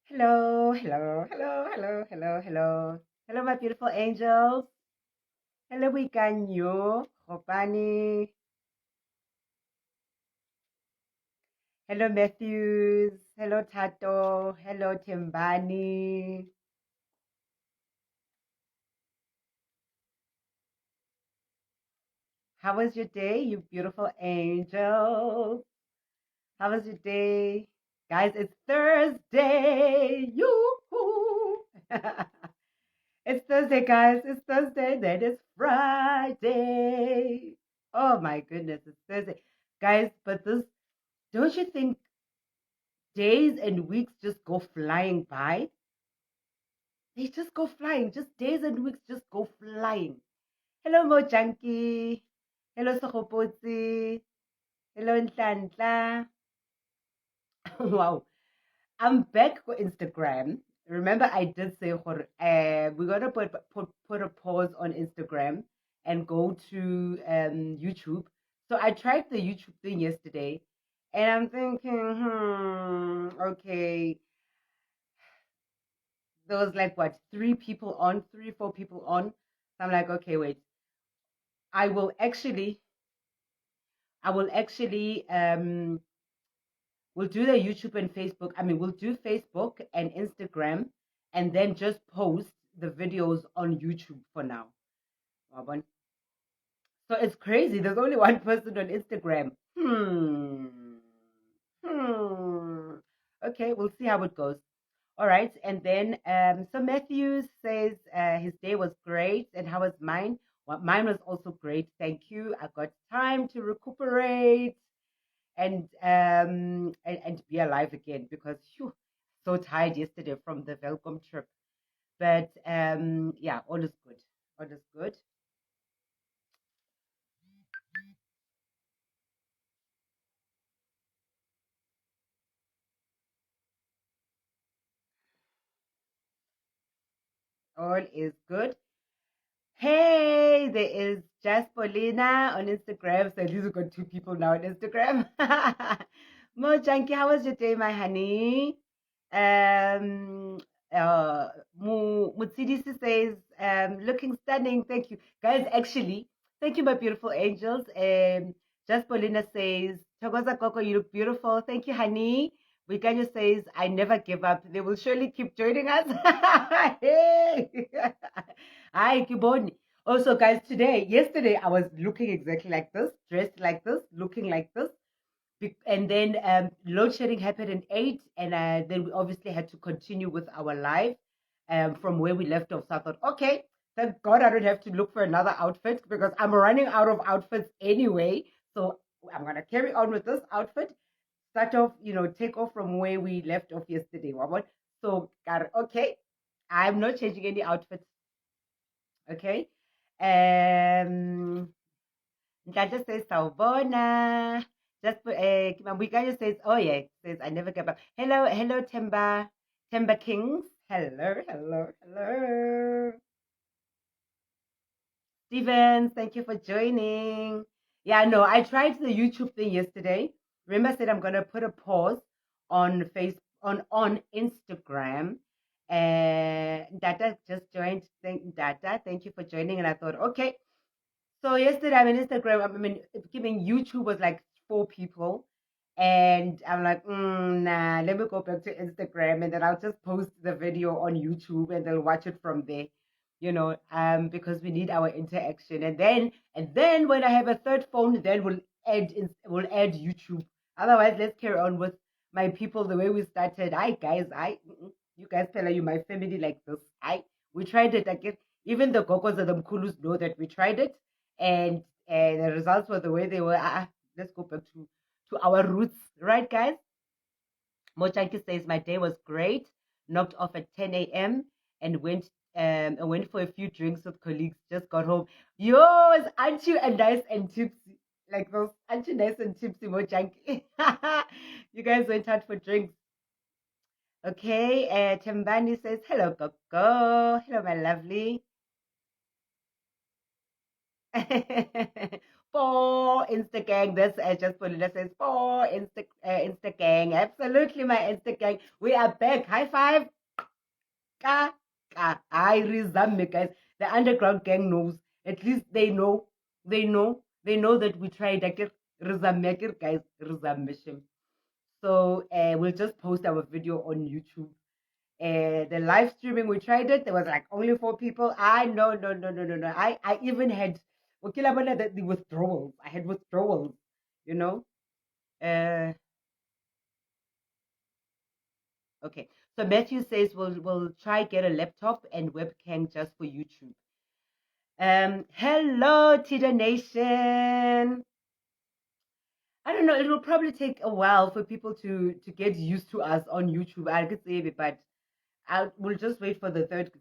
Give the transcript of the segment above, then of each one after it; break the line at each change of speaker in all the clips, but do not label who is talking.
Hello, hello, hello, hello, hello, hello. Hello, my beautiful angels. Hello, Wikanyo, Hopani. Hello, Matthews. Hello, Tato. Hello, Timbani. How was your day, you beautiful angels? How was your day? Guys, it's Thursday. Yoo-hoo. It's Thursday, guys. It's Thursday. Then it's Friday. Oh my goodness, it's Thursday. Guys, but this, don't you think days and weeks just go flying by? They just go flying. Just days and weeks just go flying. Hello, Mojanki. Hello, Sohopotsi. Hello, Ntlantla. Wow. I'm back for Instagram. Remember, I did say we're gonna put a pause on Instagram and go to YouTube. So I tried the YouTube thing yesterday, and I'm thinking, okay, there was like what, three, four people on. So I'm like, okay, wait, I will actually, I will actually we'll do the YouTube and Facebook. I mean, we'll do Facebook and Instagram and then just post the videos on YouTube for now. Wabona? So it's crazy. There's only one person on Instagram. Hmm. Okay, we'll see how it goes. All right. And then, so Matthews says his day was great. And how was mine? Well, mine was also great. Thank you. I got time to recuperate and be alive again because phew, so tired yesterday from the Velcom trip. But yeah, all is good. All is good. All is good. Hey, there is Jaspolina on Instagram. So at least we've got two people now on Instagram. Mo Janky, how was your day, my honey? Um, Mutsidisi says, looking stunning. Thank you. Guys, actually, thank you, my beautiful angels. Jaspolina says, Togoza Coco, you look beautiful. Thank you, honey. Wikanya says, I never give up. They will surely keep joining us. Hey. Hi, Kiboni. Also, guys, yesterday, I was looking exactly like this, dressed like this, looking like this. And then load shedding happened at 8, and then we obviously had to continue with our live from where we left off. So I thought, okay, thank God I don't have to look for another outfit because I'm running out of outfits anyway. So I'm going to carry on with this outfit, start off, take off from where we left off yesterday. So, okay, I'm not changing any outfits. Okay. Ntlantla says sawubona. Just Mambuyikanya says, oh yeah, says I never get back. Hello, hello, Timber Kings. Hello, hello, hello. Stevens, thank you for joining. Yeah, no, I tried the YouTube thing yesterday. Remember, I said I'm gonna put a pause on on Instagram. And Data just joined. Data, thank you for joining. And I thought, okay. So yesterday I'm on Instagram. I mean, giving YouTube was like four people, and I'm like, nah, let me go back to Instagram, and then I'll just post the video on YouTube, and they'll watch it from there. Because we need our interaction, and then when I have a third phone, then we'll add YouTube. Otherwise, let's carry on with my people the way we started. Hi guys, you guys tell you my family like this. We tried it again. Even the Gogos and the Mkulus know that we tried it, and the results were the way they were. Let's go back to our roots, right, guys? Mochanki says my day was great. Knocked off at 10 a.m. and went for a few drinks with colleagues. Just got home. Yours, aren't you and nice and tipsy? Like those, aren't you nice and tipsy, Mochanki? You guys went out for drinks. Okay, Timbani says, hello, Gogo. Hello, my lovely. for Insta gang. That's just Palesa says for Insta gang. Absolutely, my Insta gang. We are back. High five. Ka ka. I resume, guys. The underground gang knows. At least they know. They know. They know that we tried. Resume, guys. Resume. So we'll just post our video on YouTube. The live streaming, we tried it. There was like only 4 people. No. I even had the withdrawals. I had withdrawals, you know. Okay. So Matthew says we'll try get a laptop and webcam just for YouTube. Hello, Tita Nation. I don't know. It will probably take a while for people to get used to us on YouTube. I could say it, but we'll just wait for the third.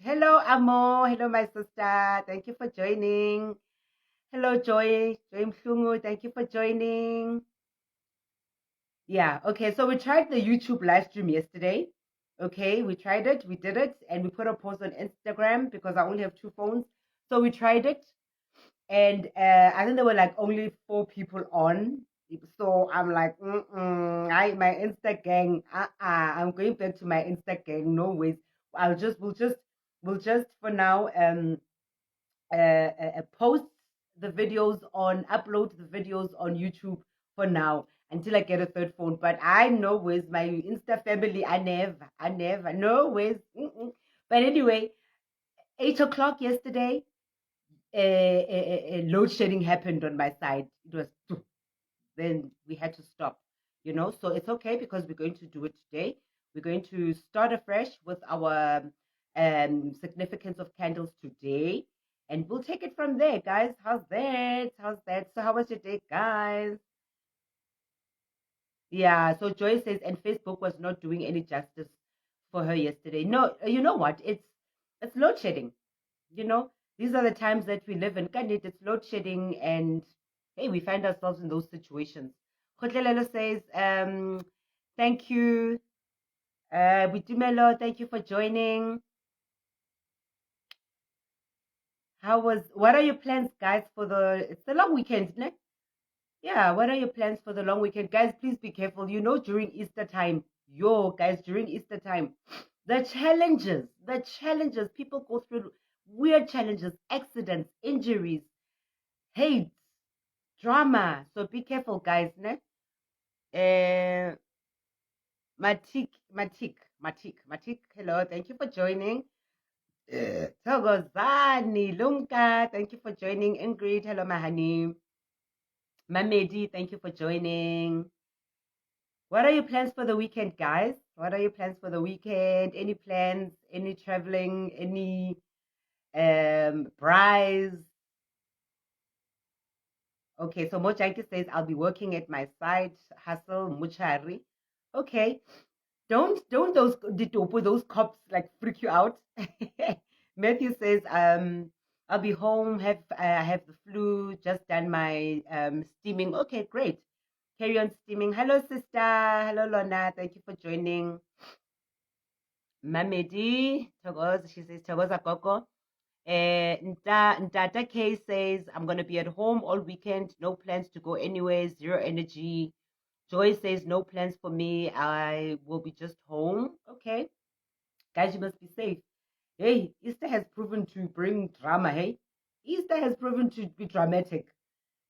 Hello, Amo. Hello, my sister. Thank you for joining. Hello, Joy. Joy Mhlungu. Thank you for joining. Yeah. Okay. So we tried the YouTube live stream yesterday. Okay. We tried it. We did it. And we put a post on Instagram because I only have 2 phones. So we tried it. And I think there were like only 4 people on. So I'm like, my Insta gang, I'm going back to my Insta gang. No ways. We'll just for now post the videos upload the videos on YouTube for now until I get a 3rd phone. But I know with my Insta family, I never, no ways. But anyway, 8 o'clock yesterday, load shedding happened on my side. It was then we had to stop, so it's okay because we're going to do it today. We're going to start afresh with our significance of candles today, and we'll take it from there, guys. How's that? So how was your day, guys? Yeah, so Joy says, and Facebook was not doing any justice for her yesterday. No, you know what, it's load shedding. These are the times that we live in. It's load shedding, and hey, we find ourselves in those situations. Khotlelelo says, thank you. Bitumelo, thank you for joining. What are your plans, guys, it's the long weekend, ne? Yeah, what are your plans for the long weekend? Guys, please be careful. During Easter time, during Easter time, the challenges people go through, weird challenges, accidents, injuries, hate, drama. So be careful, guys, ne? Matik. Hello, thank you for joining. Togozani, Lumka, thank you for joining. Ingrid, hello, Mahani. Mamedi, thank you for joining. What are your plans for the weekend, guys? What are your plans for the weekend? Any plans? Any traveling? Any prize? Okay, so Mojanki says, I'll be working at my side hustle, Muchari. Okay. Don't those cops like freak you out? Matthew says, I'll be home, I have the flu, just done my steaming. Okay, great. Carry on steaming. Hello, sister. Hello, Lorna. Thank you for joining. Mamedi, she says, Togoza Gogo. Ntata K says, I'm going to be at home all weekend. No plans to go anywhere. Zero energy. Joy says, no plans for me. I will be just home. Okay. Guys, you must be safe. Hey, Easter has proven to bring drama, hey? Easter has proven to be dramatic.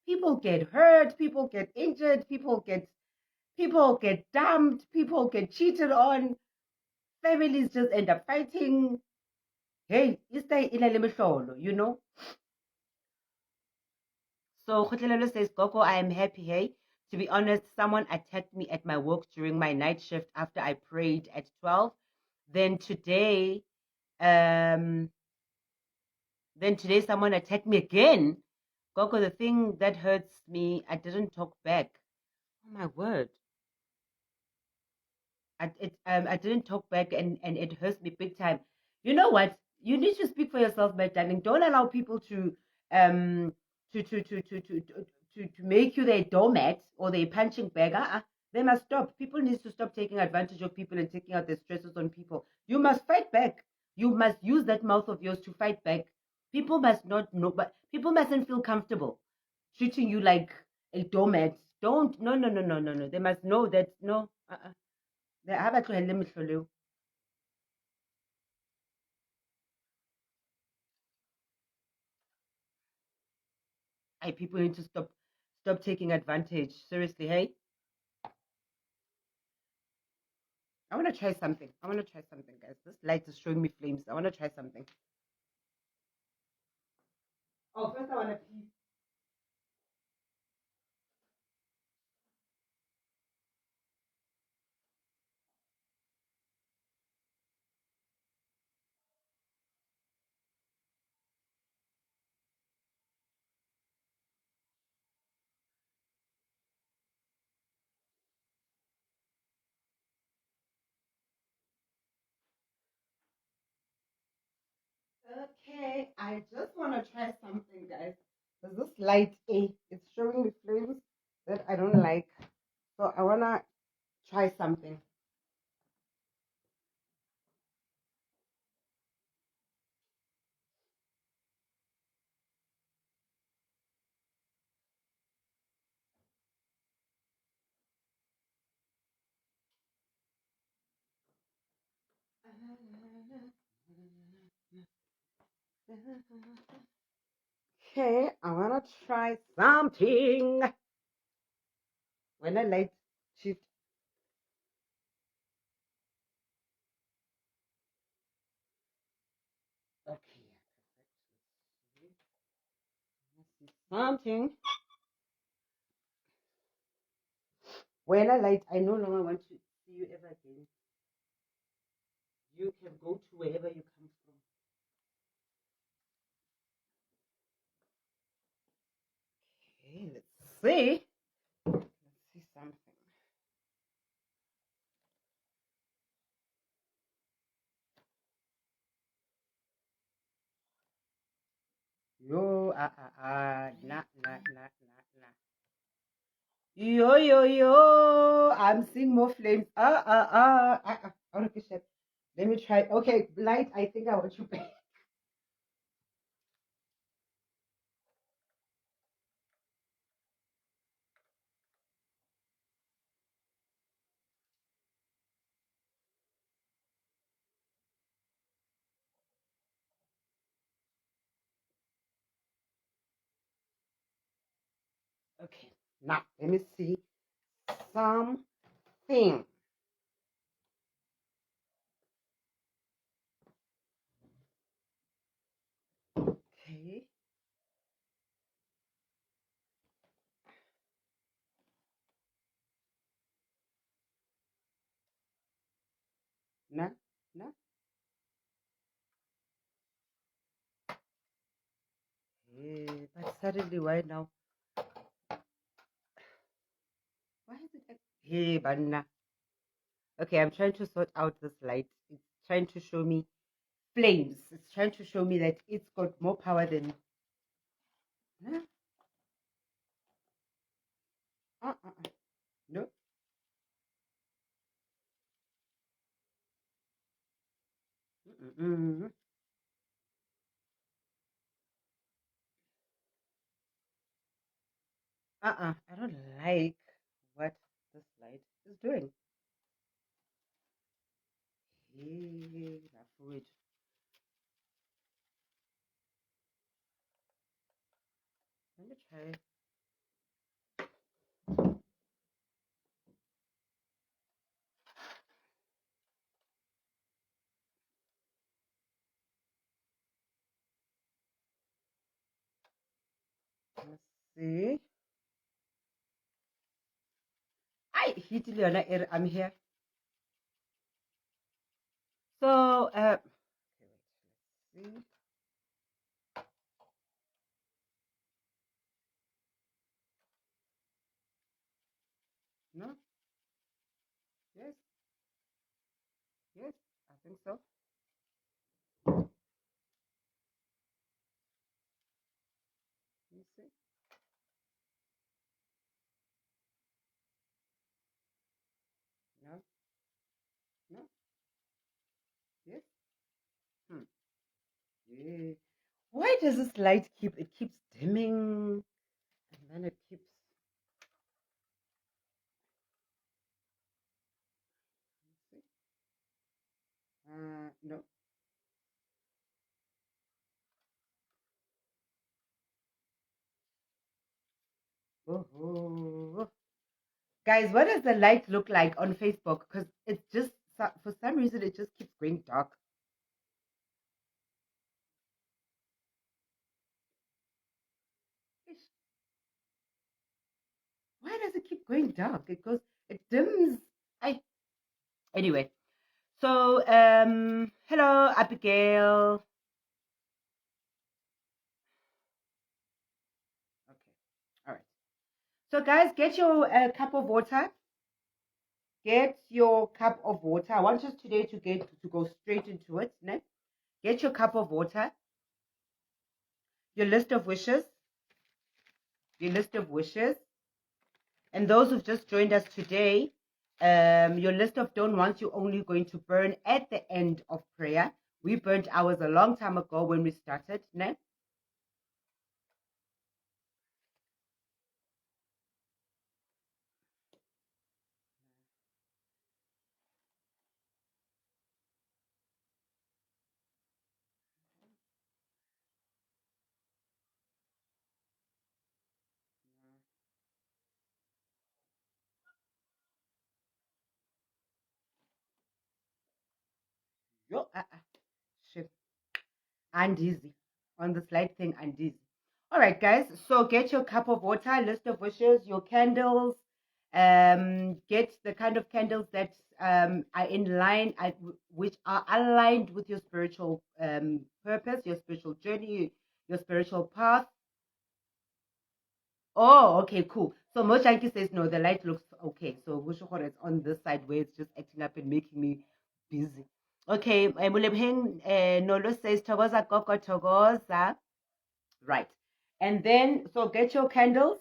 People get hurt, people get injured, people get dumped, people get cheated on. Families just end up fighting. Hey, Easter in a So Khotlelelo says, Gogo, I am happy, hey? To be honest, someone attacked me at my work during my night shift after I prayed at 12. Then today someone attacked me again. Gogo, the thing that hurts me, I didn't talk back. Oh my word. I didn't talk back, and it hurts me big time. You know what? You need to speak for yourself, my darling. Don't allow people to make you their doormat or their punching bag. They must stop. People need to stop taking advantage of people and taking out their stresses on people. You must fight back. You must use that mouth of yours to fight back. People must not know, but people mustn't feel comfortable. treating you like a doormat. Don't. No, no, no, no, no, no. They must know that no. They have a limit for you. People need to stop taking advantage. Seriously, hey. I want to try something. I want to try something, guys. This light is showing me flames. I want to try something. Oh, first I want to pee. Okay, I just want to try something, guys. There's this light A. It's showing me flames that I don't like. So I want to try something. Okay, I want to try something. When I light shift. Okay, let's see something. When I light, I no longer want to see you ever again. You can go to wherever you come from. Okay, let's see. Let's see something. Yo, nah, nah, nah, nah, nah. Yo, yo, yo. I'm seeing more flames. Okay, shit. Let me try. Okay, light, I think I want you back. Okay, now let me see something. Okay. Nah, nah. Hey, but suddenly, why now? Why is it like, hey, banana? Okay, I'm trying to sort out this light. It's trying to show me flames. It's trying to show me that it's got more power than. Huh? No. Mm-mm. I don't like what this light is doing. Hey, that fluid. Let me try. Let's see. I hit Leona. I'm here. So, okay, wait, let's see. No? Yes? Yes? I think so. Let me see. No? No? Yes? Hmm. Yeah. Why does this light keeps dimming? then it keeps. No. Oh. Guys, what does the light look like on Facebook? Because it's just, for some reason, it just keeps going dark. Why does it keep going dark? It dims. Anyway, so, hello, Abigail. Okay, all right. So, guys, get your cup of water. Get your cup of water. I want us today to go straight into it. Ne? Get your cup of water. Your list of wishes. Your list of wishes. And those who've just joined us today, your list of don't wants you're only going to burn at the end of prayer. We burnt ours a long time ago when we started. Ne? Yo, shit. And easy. On the slide thing, and easy. All right, guys. So get your cup of water, list of wishes, your candles. Get the kind of candles that are in line, which are aligned with your spiritual purpose, your spiritual journey, your spiritual path. Oh, okay, cool. So Moshanki says no, the light looks okay. So Wushukhora is on this side where it's just acting up and making me busy. Okay, Mulebheng Nolo says Togoza Koko Togoza. Right. And then, so get your candles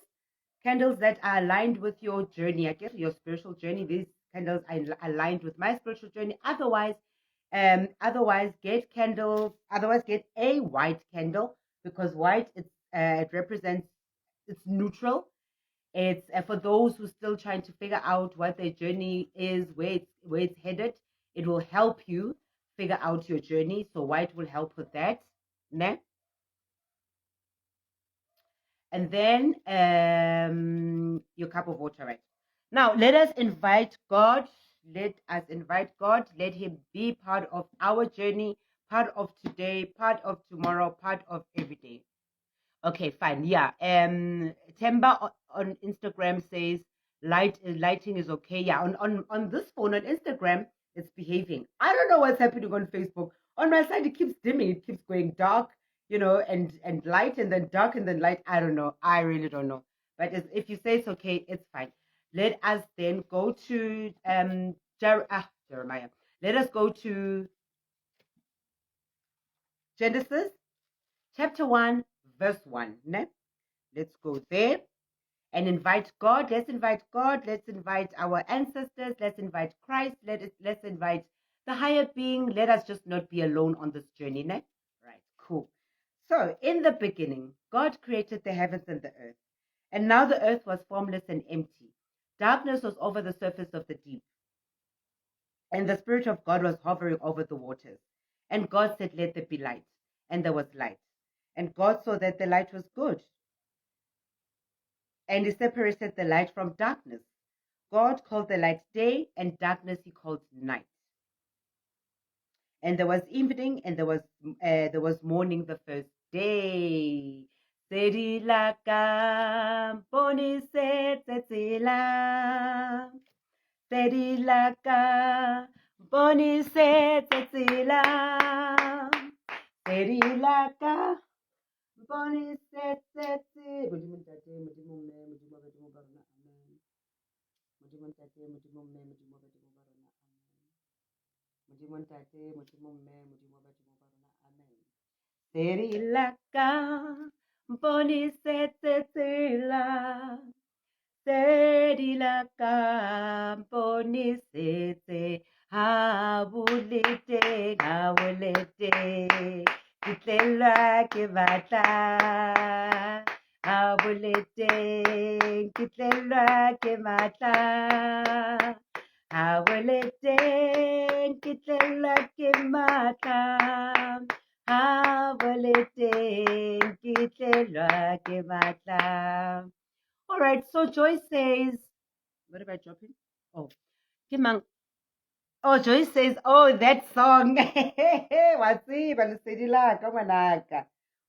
that are aligned with your journey, I guess, your spiritual journey. These candles are aligned with my spiritual journey. Otherwise get candles, otherwise get a white candle, because white, it represents, it's neutral. It's for those who are still trying to figure out what their journey is, where it's headed. It will help you figure out your journey. So white will help with that. Ne? And then your cup of water, right? Now, let us invite God. Let us invite God. Let Him be part of our journey, part of today, part of tomorrow, part of every day. Okay, fine. Yeah. Temba on Instagram says lighting is okay. Yeah. On this phone on Instagram, it's behaving. I don't know what's happening on Facebook. On my side, it keeps dimming. It keeps going dark, and light and then dark and then light. I don't know. I really don't know. But if you say it's okay, it's fine. Let us then go to Jeremiah. Let us go to Genesis chapter 1, verse 1. Ne? Let's go there and invite God. Let's invite God. Let's invite our ancestors. Let's invite Christ. Let's invite the higher being. Let us just not be alone on this journey. Ne? Right, cool. So, in the beginning, God created the heavens and the earth. And now the earth was formless and empty. Darkness was over the surface of the deep. And the Spirit of God was hovering over the waters. And God said, "Let there be light." And there was light. And God saw that the light was good. And He separated the light from darkness. God called the light day, and darkness He called night. And there was evening, and there was morning the first day. Serilaka boni setsela. Serilaka boni setsela. Serilaka boni setsela. Serilaka boni setela. Serilaka boni sete. Habulite gawelete. Kitlela ke batla. ha boleteng ke tlelwa ke matla, ha boleteng ke tlelwa ke matla, ha boleteng ke tlelwa ke matla. All right, so Joyce says, what am I dropping? Oh, ke mang? Oh, Joyce says, oh, that song. Wa tseba lesedi la ka ngwanaka.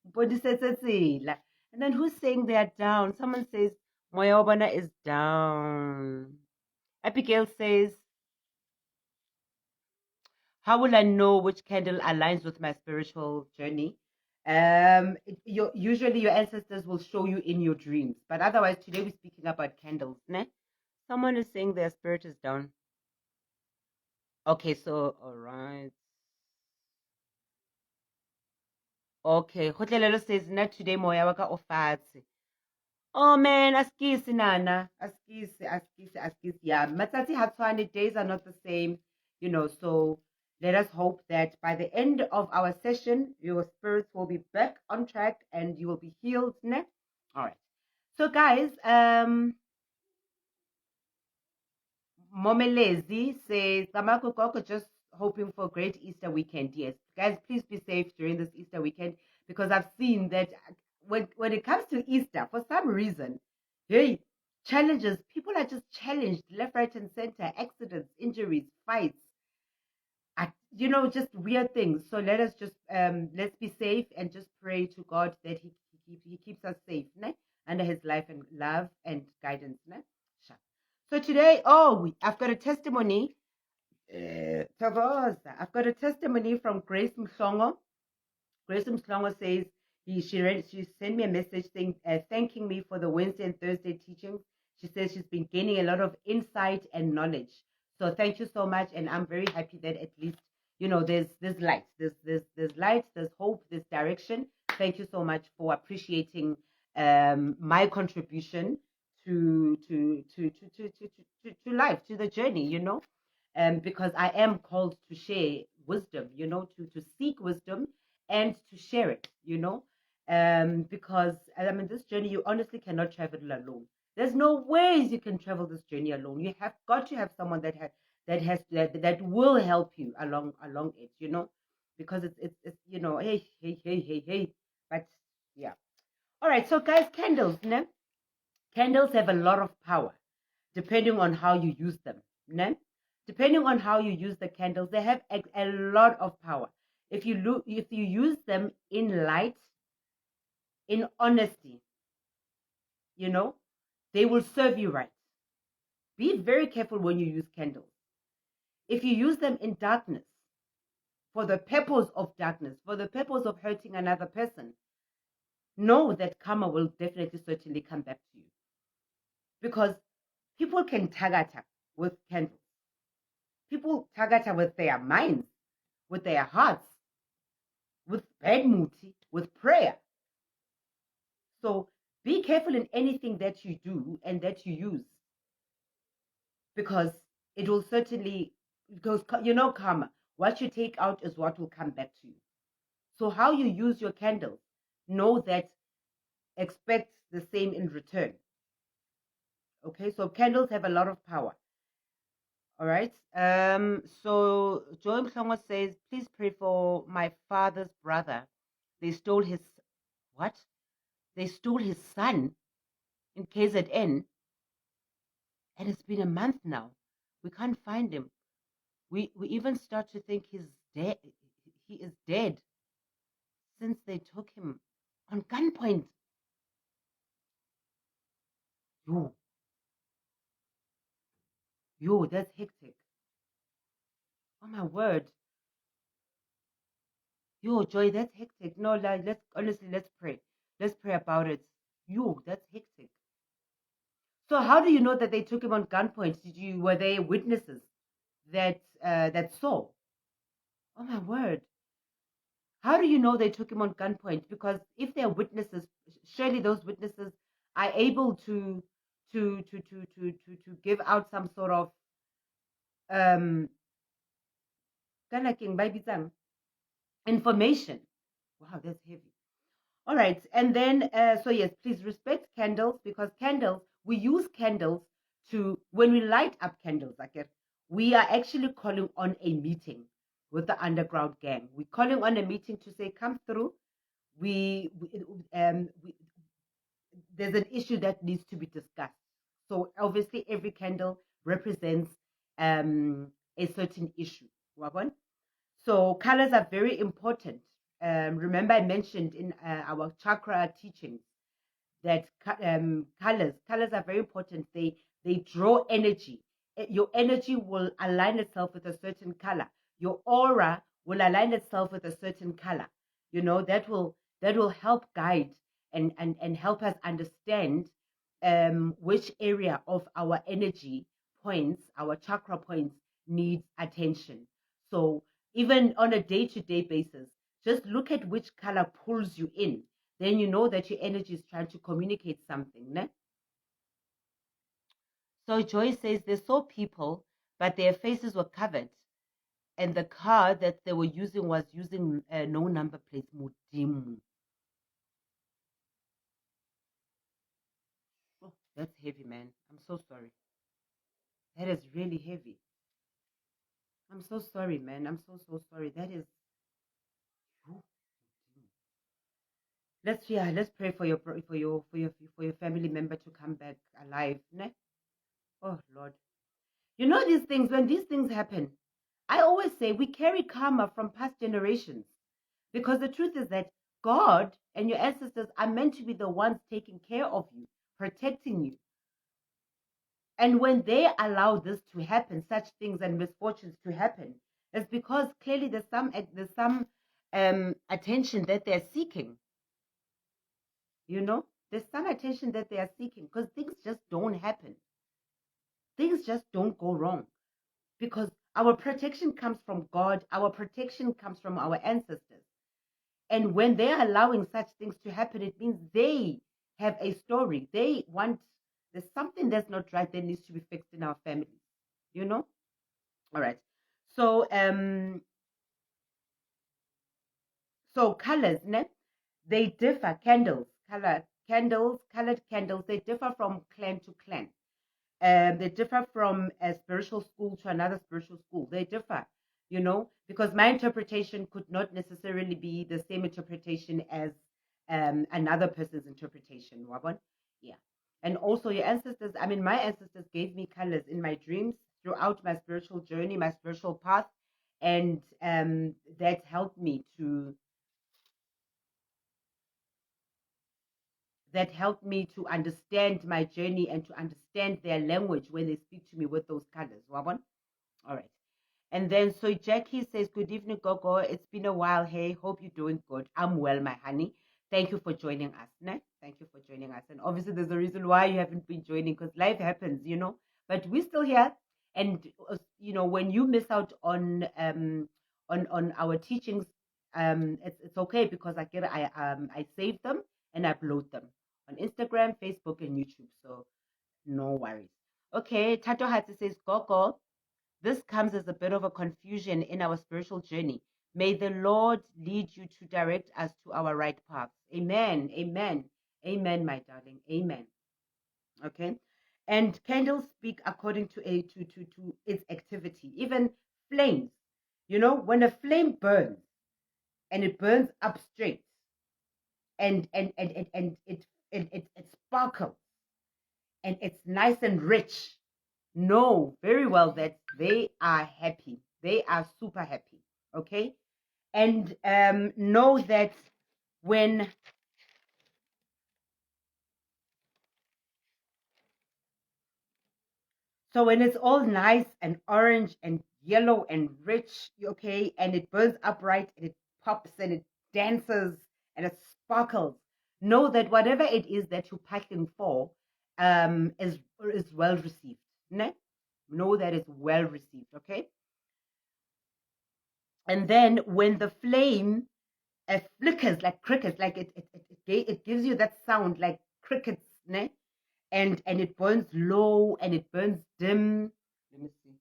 Mpodisetse tsela. And then who's saying they're down? Someone says, Moya wa bona is down. Abigail says, how will I know which candle aligns with my spiritual journey? Usually your ancestors will show you in your dreams. But otherwise, today we're speaking about candles. Ne? Someone is saying their spirit is down. Okay, so, all right. Okay, Hotlelelo says, not today, moya waka ofatshe. Oh man, askisi nana, askisi. Yeah, matsatsi ha tshwane, days are not the same, so let us hope that by the end of our session, your spirits will be back on track and you will be healed, ne? All right. So guys, Momelezi says, Kamako Koko, just hoping for a great Easter weekend. Yes. Guys, please be safe during this Easter weekend because I've seen that when it comes to Easter, for some reason, hey, challenges, people are just challenged left, right, and center, accidents, injuries, fights, just weird things. So let us just, let's be safe and just pray to God that he keeps us safe, ne? Under his life and love and guidance. Ne? Sure. So today, I've got a testimony. I've got a testimony from Grace Mhlongo. Grace Mhlongo says she sent me a message saying thanking me for the Wednesday and Thursday teachings. She says she's been gaining a lot of insight and knowledge. So thank you so much, and I'm very happy that at least there's light, there's light, there's hope, there's direction. Thank you so much for appreciating my contribution to life, to the journey, because I am called to share wisdom, to seek wisdom and to share it, because this journey, you honestly cannot travel alone. There's no ways you can travel this journey alone. You have got to have someone that will help you along it, because it's hey. But yeah. All right, so guys, candles, ne? Candles have a lot of power depending on how you use them, ne? Depending on how you use the candles, they have a lot of power. If you use them in light, in honesty, they will serve you right. Be very careful when you use candles. If you use them in darkness, for the purpose of darkness, for the purpose of hurting another person, know that karma will definitely, certainly come back to you. Because people can tagata with candles. People tagata with their minds, with their hearts, with bad muti, with prayer. So be careful in anything that you do and that you use, because it will certainly, because karma, what you take out is what will come back to you. So how you use your candles, know that, expect the same in return. Okay, so candles have a lot of power. All right. So Joy Mhlongo says, please pray for my father's brother. They stole his what? They stole his son in KZN, and it's been a month now. We can't find him. We even start to think he's dead. He is dead since they took him on gunpoint. Yo, that's hectic. Oh my word. Yo, Joy, that's hectic. No, let's pray. Let's pray about it. Yo, that's hectic. So how do you know that they took him on gunpoint? Were they witnesses that saw? Oh my word. How do you know they took him on gunpoint? Because if they're witnesses, surely those witnesses are able to give out some sort of information. Wow, that's heavy. All right. And then, so yes, please respect candles, because candles, we use candles to, when we light up candles, like it, we are actually calling on a meeting with the underground gang. We're calling on a meeting to say, come through. We there's an issue that needs to be discussed. So obviously, every candle represents a certain issue. Wabon? So colors are very important. Remember, I mentioned in our chakra teachings that colors are very important. They draw energy. Your energy will align itself with a certain color. Your aura will align itself with a certain color. That will help guide and help us understand which area of our energy points, our chakra points, needs attention. So even on a day-to-day basis, just look at which color pulls you in, then you know that your energy is trying to communicate something. Ne? So Joy says they saw people, but their faces were covered, and the car that they were using was using no number plates. Mudimu. Oh, that's heavy, man. I'm so sorry. That is really heavy. I'm so sorry, man. I'm so sorry. That is. Let's pray for your family member to come back alive. Ne? Oh Lord. You know these things, when these things happen, I always say we carry karma from past generations, because the truth is that God and your ancestors are meant to be the ones taking care of you, protecting you. And when they allow this to happen, such things and misfortunes to happen, it's because clearly there's some attention that they're seeking. There's some attention that they are seeking, because things just don't happen. Things just don't go wrong, because our protection comes from God, our protection comes from our ancestors. And when they're allowing such things to happen, it means they have a story. There's something that's not right that needs to be fixed in our family, you know? All right. So, colors, ne? They differ. Colored candles, they differ from clan to clan. They differ from a spiritual school to another spiritual school. They differ, because my interpretation could not necessarily be the same interpretation as another person's interpretation. Wabon? Yeah. And also my ancestors gave me colors in my dreams throughout my spiritual journey, my spiritual path, and that helped me understand my journey and to understand their language when they speak to me with those colors. Wabon? All right. And then, so Jackie says, good evening, Gogo. It's been a while. Hey, hope you're doing good. I'm well, my honey. Thank you for joining us. Ne? Thank you for joining us. And obviously, there's a reason why you haven't been joining, because life happens, But we're still here. And, when you miss out on our teachings, it's okay, because I save them and upload them on Instagram, Facebook, and YouTube. So no worries. Okay, Tato Hatsi says, Gogo, this comes as a bit of a confusion in our spiritual journey. May the Lord lead you to direct us to our right paths. Amen. Amen. Amen, my darling. Amen. Okay. And candles speak according to its activity. Even flames. When a flame burns and it burns up straight and it sparkles and it's nice and rich, know very well that they are happy. They are super happy. Okay. And know that when when it's all nice and orange and yellow and rich, okay, and it burns upright and it pops and it dances and it sparkles, know that whatever it is that you're packing for is well received. Ne? Know that it's well received. Okay. And then when the flame flickers like crickets, like it gives you that sound like crickets, ne? And it burns low and it burns dim. Let me see.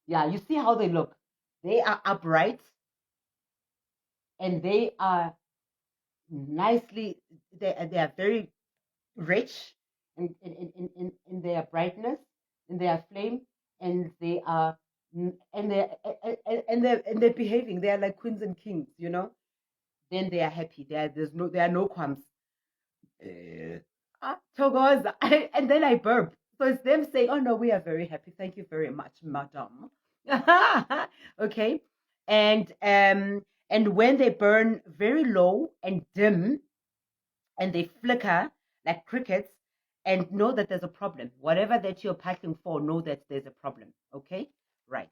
Yeah, you see how they look. They are upright. and they are nicely, they are very rich in their brightness, in their flame, and they are and they're behaving. They are like queens and kings, you know. Then they are happy. There are no qualms. Togoza. And then I burp. So it's them saying, "Oh no, we are very happy. Thank you very much, madam." Okay. And when they burn very low and dim and they flicker like crickets, and know that there's a problem. Whatever that you're packing for, know that there's a problem. Okay? Right.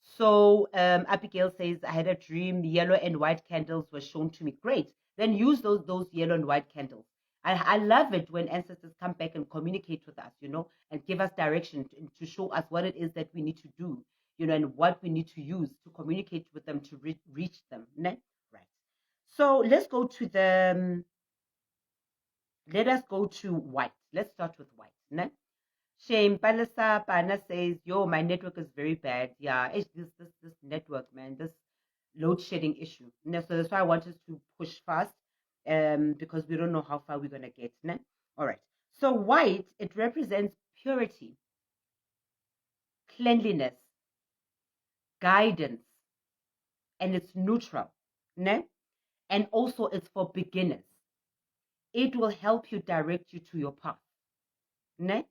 So Abigail says, I had a dream, yellow and white candles were shown to me. Great. Then use those yellow and white candles. I love it when ancestors come back and communicate with us, you know, and give us direction to show us what it is that we need to do, you know, and what we need to use to communicate with them to reach them. Ne? Right. So let's go to the, let us go to white. Let's start with white. Ne? Shame. Palesa Pana says, yo, my network is very bad. Yeah, it's this network, man, this load shedding issue. So that's why I wanted to push fast, because we don't know how far we're gonna get. Ne? All right. So white, it represents purity, cleanliness, guidance, and it's neutral. Ne? And also it's for beginners. It will help you direct you to your path. Ne?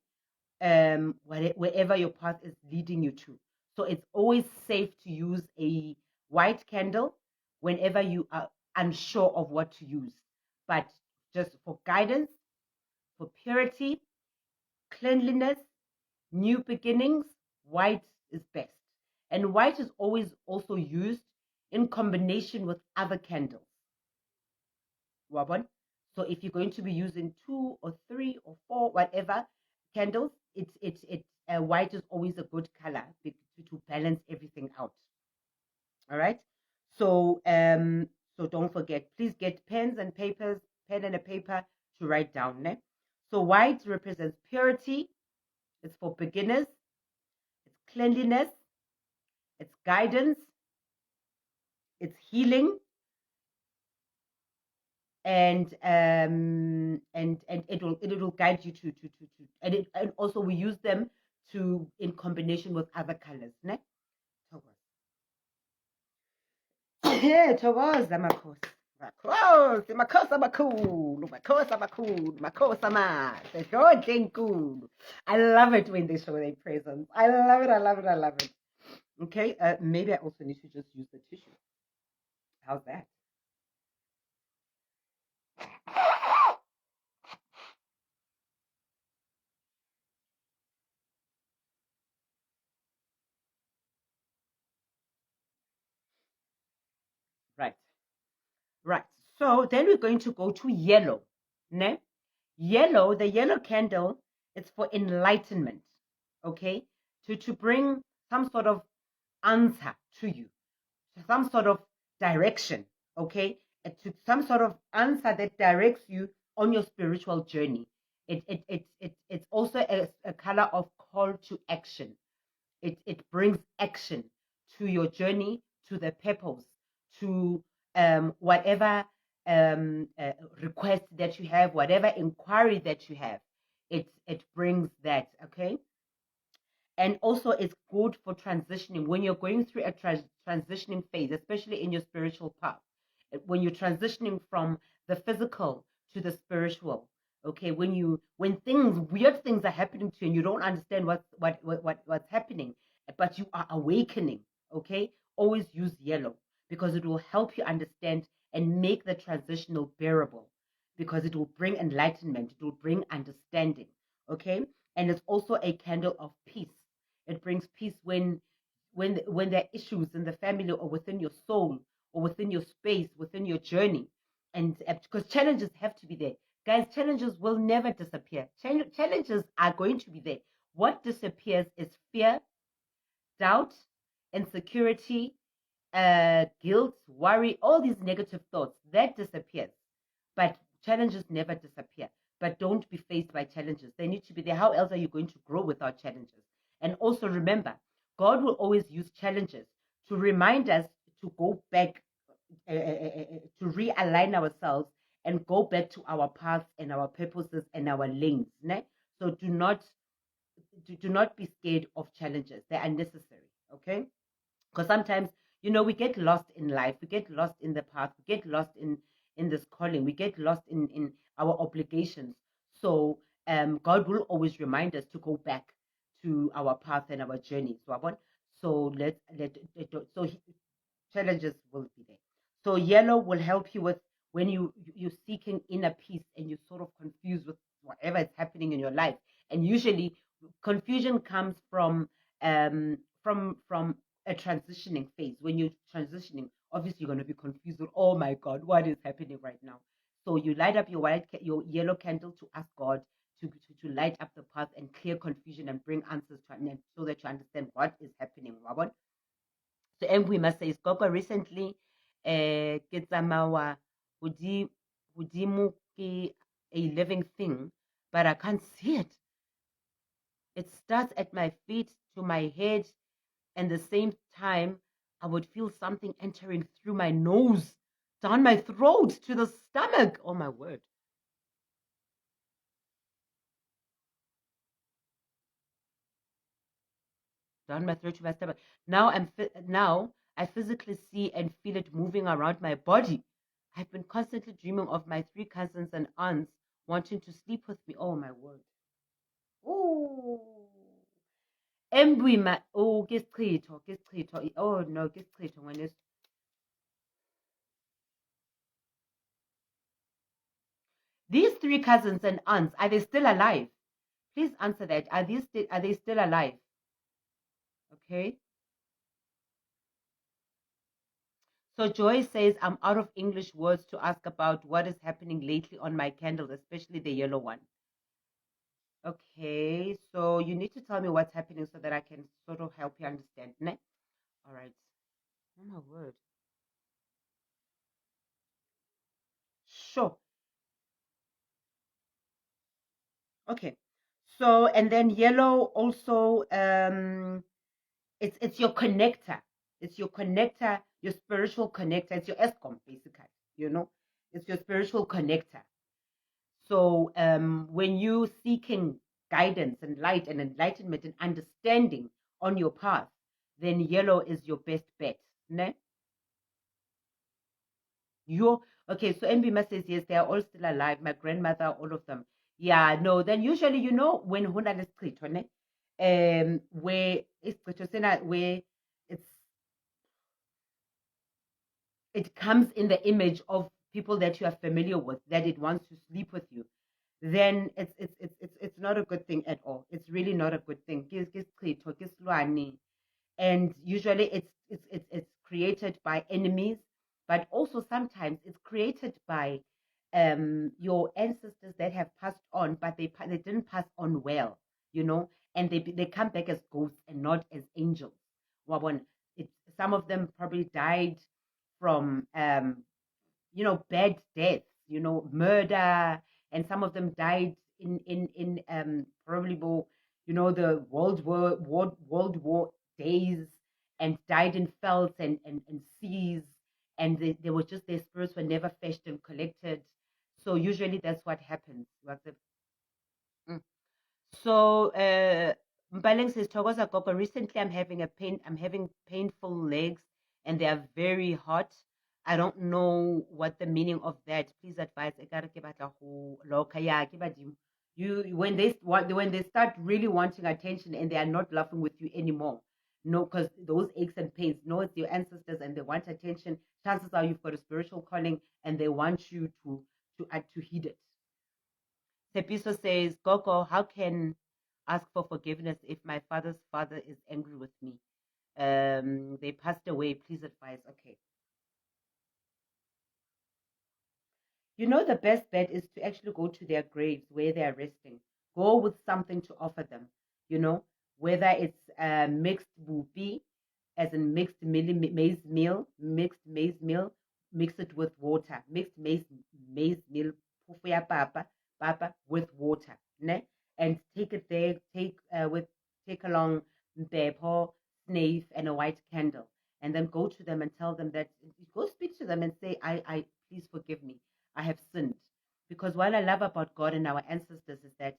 Wherever your path is leading you to. So it's always safe to use a white candle whenever you are unsure of what to use. But just for guidance, for purity, cleanliness, new beginnings, white is best. And white is always also used in combination with other candles. Wabon? So if you're going to be using 2 or 3 or 4, whatever candles, white is always a good color to balance everything out. All right. So so don't forget, please get pens and papers, pen and a paper to write down. Ne? So white represents purity. It's for beginners. It's cleanliness. It's guidance. It's healing. And it will guide you to and also we use them to in combination with other colors. Ne? Yeah, thokoza makhosi. Makhosi amakhulu, makhosi amakhulu, makhosi amahle, godle enkulu. I love it when they show their presence. I love it, I love it, I love it. Okay, maybe I also need to just use the tissue. How's that? Right. Right. So then we're going to go to yellow. Ne? Yellow, the yellow candle, it's for enlightenment. Okay? To bring some sort of answer to you, some sort of direction. Okay? To some sort of answer that directs you on your spiritual journey. It's also a color of call to action. It brings action to your journey, to the purpose, to whatever request that you have, whatever inquiry that you have. It brings that, okay? And also it's good for transitioning when you're going through a transitioning phase, especially in your spiritual path. When you're transitioning from the physical to the spiritual, okay, when weird things are happening to you and you don't understand what's happening, but you are awakening, okay, always use yellow because it will help you understand and make the transitional bearable, because it will bring enlightenment, it will bring understanding, okay. And it's also a candle of peace. It brings peace when there are issues in the family or within your soul or within your space, within your journey. And because challenges have to be there. Guys, challenges will never disappear. Challenges are going to be there. What disappears is fear, doubt, insecurity, guilt, worry, all these negative thoughts. That disappears. But challenges never disappear. But don't be faced by challenges. They need to be there. How else are you going to grow without challenges? And also remember, God will always use challenges to remind us to go back to realign ourselves and go back to our paths and our purposes and our lanes. Ne? So do not be scared of challenges. They are necessary. Okay. Because sometimes, we get lost in life, we get lost in the path, we get lost in this calling, we get lost in our obligations. So God will always remind us to go back to our path and our journey. So challenges will be there. So yellow will help you with when you're seeking inner peace and you're sort of confused with whatever is happening in your life. And usually confusion comes from a transitioning phase. When you're transitioning, obviously you're going to be confused with, oh my God, what is happening right now? So you light up your yellow candle to ask God to light up the path and clear confusion and bring answers so that you understand what is happening. So Engwima says, Gogo, recently, ke tsamaya hodimo ke a living thing, but I can't see it. It starts at my feet to my head, and the same time, I would feel something entering through my nose, down my throat to the stomach. Oh my word. Down my throat to my stomach. Now I physically see and feel it moving around my body. I've been constantly dreaming of my 3 cousins and aunts wanting to sleep with me. Oh my word. Oh. Embwima. Oh, ke sichitho. Oh no, ke sichitho ngwaneso. These 3 cousins and aunts, are they still alive? Please answer that. Are they still alive? Okay. So Joy says, I'm out of English words to ask about what is happening lately on my candles, especially the yellow one. Okay, so you need to tell me what's happening so that I can sort of help you understand. Ne? All right. Oh my word. Sure. Okay. So and then yellow also it's your connector. It's your connector, your spiritual connector. It's your ESCOM basically, you know. It's your spiritual connector. So when you seeking guidance and light and enlightenment and understanding on your path, then yellow is your best bet. Ne? You're okay. So Mbima says yes, they are all still alive. My grandmother, all of them. Yeah, no. Then usually, when huna lesicitho, ne, where where it's it comes in the image of people that you are familiar with, that it wants to sleep with you, then it's not a good thing at all. It's really not a good thing. And usually it's created by enemies, but also sometimes it's created by your ancestors that have passed on, but they didn't pass on well, and they come back as ghosts and not as angels. Wabona, some of them probably died from bad deaths, murder, and some of them died in probably the World War days, and died in felts and seas, and they were just, their spirits were never fetched and collected. So usually that's what happens. Mm. So Mpaleng says, Thokoza Gogo, recently I'm having painful legs and they are very hot. I don't know what the meaning of that. Please advise. When they start really wanting attention and they are not laughing with you anymore. No, because those aches and pains, no, it's your ancestors and they want attention. Chances are you've got a spiritual calling and they want you to heed it. Tepiso says, Gogo, how can ask for forgiveness if my father's father is angry with me? They passed away. Please advise. Okay. The best bet is to actually go to their graves where they are resting. Go with something to offer them, whether it's mixed bupi, as in mixed maize meal, mix it with water, mixed maize meal, papa with water, ne? And take it there, take along mpepho, snave, and a white candle. and then go to them and tell them that, go speak to them and say, I please forgive me. I have sinned. Because what I love about God and our ancestors is that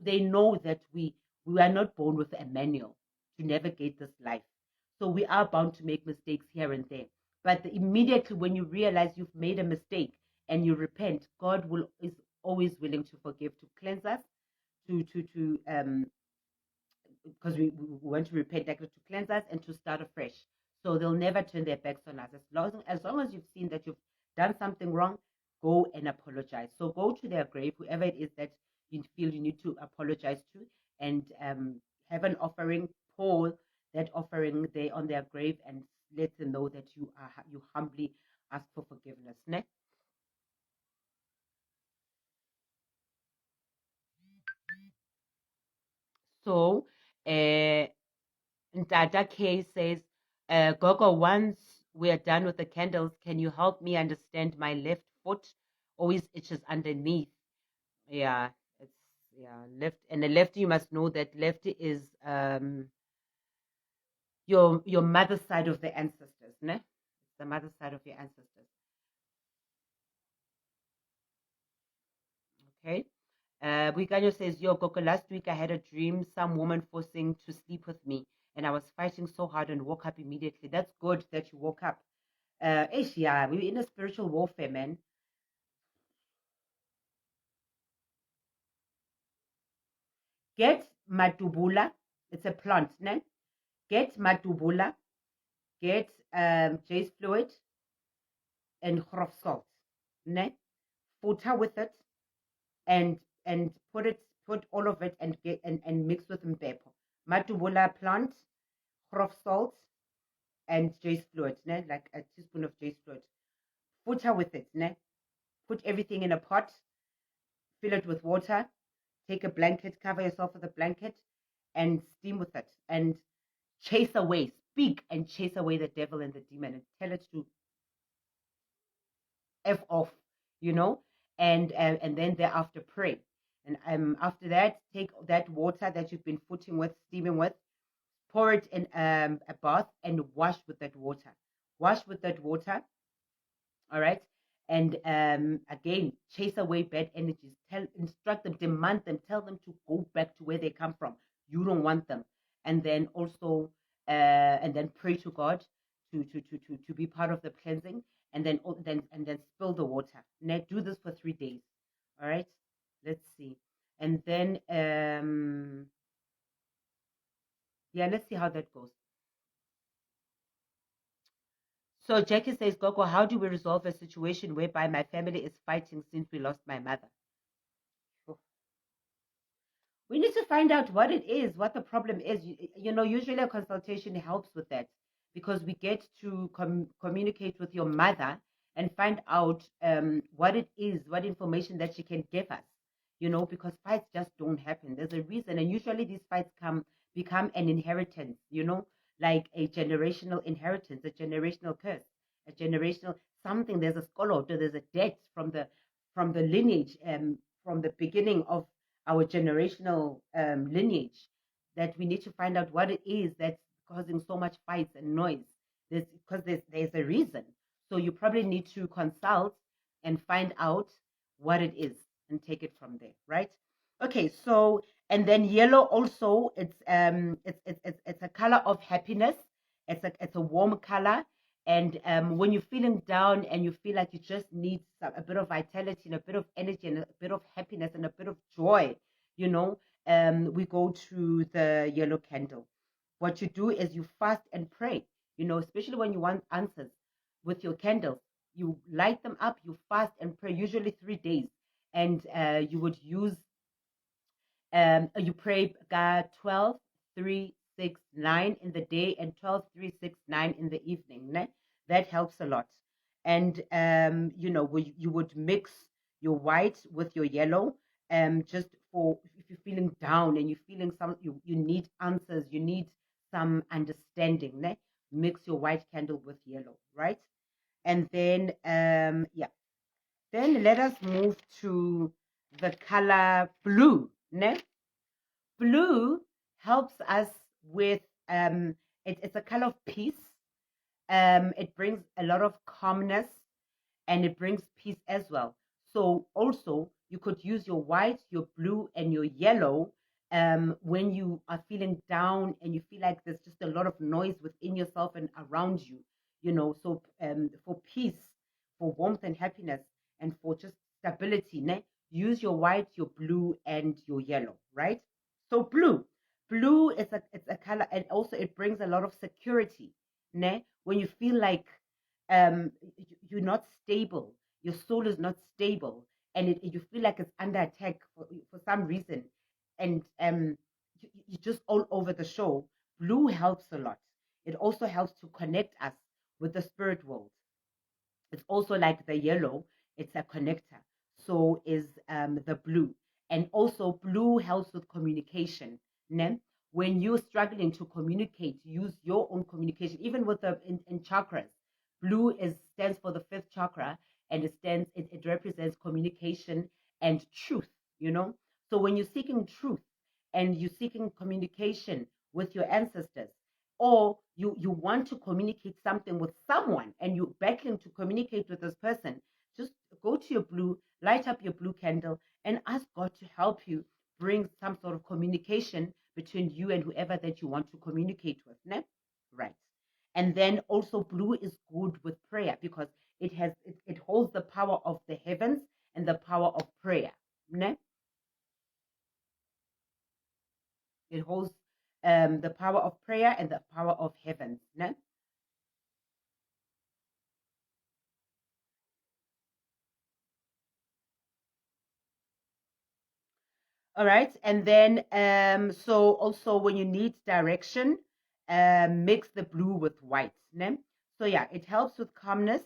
they know that we are not born with a manual to navigate this life. So we are bound to make mistakes here and there. But immediately when you realize you've made a mistake and you repent, God is always willing to forgive, to cleanse us, to because we want to repent, like to cleanse us and to start afresh. So they'll never turn their backs on us. As long as you've seen that you've done something wrong, go and apologize. So go to their grave, whoever it is that you feel you need to apologize to, and have an offering, pour that offering there on their grave, and let them know that you humbly ask for forgiveness. Ne? So, Dada K says, Gogo, once we are done with the candles, can you help me understand my left foot always itches underneath? Yeah, it's left, and the left, you must know that left is your mother's side of the ancestors, ne? It's the mother's side of your ancestors. Okay. Buikanyo says, Yo, Gogo, last week I had a dream, some woman forcing to sleep with me, and I was fighting so hard and woke up immediately. That's good that you woke up. Yeah, we're in a spiritual warfare, man. Get matubula. It's a plant, ne? Get matubula. Get jace fluid and grof salt, ne? Futa with it, and put all of it and mix with mpepo. Matubula plant, grof salt, and jace fluid, ne? Like a teaspoon of jace fluid. Futa with it, ne? Put everything in a pot, fill it with water, take a blanket, cover yourself with a blanket, and steam with it, and chase away, speak and chase away the devil and the demon, and tell it to F off, you know, and then thereafter pray. And after that, take that water that you've been footing with, steaming with, pour it in a bath and wash with that water. Wash with that water, all right? And again, chase away bad energies. Instruct them, demand them, tell them to go back to where they come from. You don't want them. And then also, and then pray to God to be part of the cleansing, and then spill the water. Now do this for 3 days. All right. Let's see. And then yeah, let's see how that goes. So Jackie says, Gogo, how do we resolve a situation whereby my family is fighting since we lost my mother? We need to find out what it is, what the problem is. Usually a consultation helps with that, because we get to communicate with your mother and find out what it is, what information that she can give us, because fights just don't happen. There's a reason. And usually these fights become an inheritance, like a generational inheritance, a generational curse, a generational something. There's a scholar, there's a debt from the lineage, from the beginning of our generational lineage, that we need to find out what it is that's causing so much fights and noise. Because there's a reason. So you probably need to consult and find out what it is and take it from there, right? Okay, so and then yellow also, it's a color of happiness. It's a warm color. And when you're feeling down and you feel like you just need a bit of vitality and a bit of energy and a bit of happiness and a bit of joy, we go to the yellow candle. What you do is you fast and pray, especially when you want answers with your candles. You light them up, you fast and pray, usually 3 days. And you would use you pray God 12, 3, 6, 9 in the day, and 12, 3, 6, 9 in the evening. Ne? That helps a lot. And you would mix your white with your yellow, just for if you're feeling down and you're feeling you need answers, you need some understanding. Ne? Mix your white candle with yellow, right? And then yeah, then let us move to the color blue. Ne? Blue helps us with it's a color of peace. It brings a lot of calmness and it brings peace as well. So also you could use your white, your blue, and your yellow when you are feeling down and you feel like there's just a lot of noise within yourself and around you. So for peace, for warmth and happiness, and for just stability, ne? Use your white, your blue, and your yellow, right? So blue is it's a color, and also it brings a lot of security, ne? When you feel like you're not stable, your soul is not stable, and you feel like it's under attack for some reason, and you're just all over the show. Blue helps a lot. It also helps to connect us with the spirit world. It's also like the yellow, it's a connector. So is the blue. And also blue helps with communication. Ne? When you're struggling to communicate, use your own communication, even with the in chakras. Blue stands for the fifth chakra, and it represents communication and truth. So when you're seeking truth and you're seeking communication with your ancestors, or you want to communicate something with someone and you're battling to communicate with this person, just go to your blue, light up your blue candle, and ask God to help you bring some sort of communication between you and whoever that you want to communicate with. Ne? Right. And then also blue is good with prayer because it holds the power of the heavens and the power of prayer. Ne? It holds the power of prayer and the power of heavens. Ne? All right. And then, so also when you need direction, mix the blue with white. Ne? So yeah, it helps with calmness,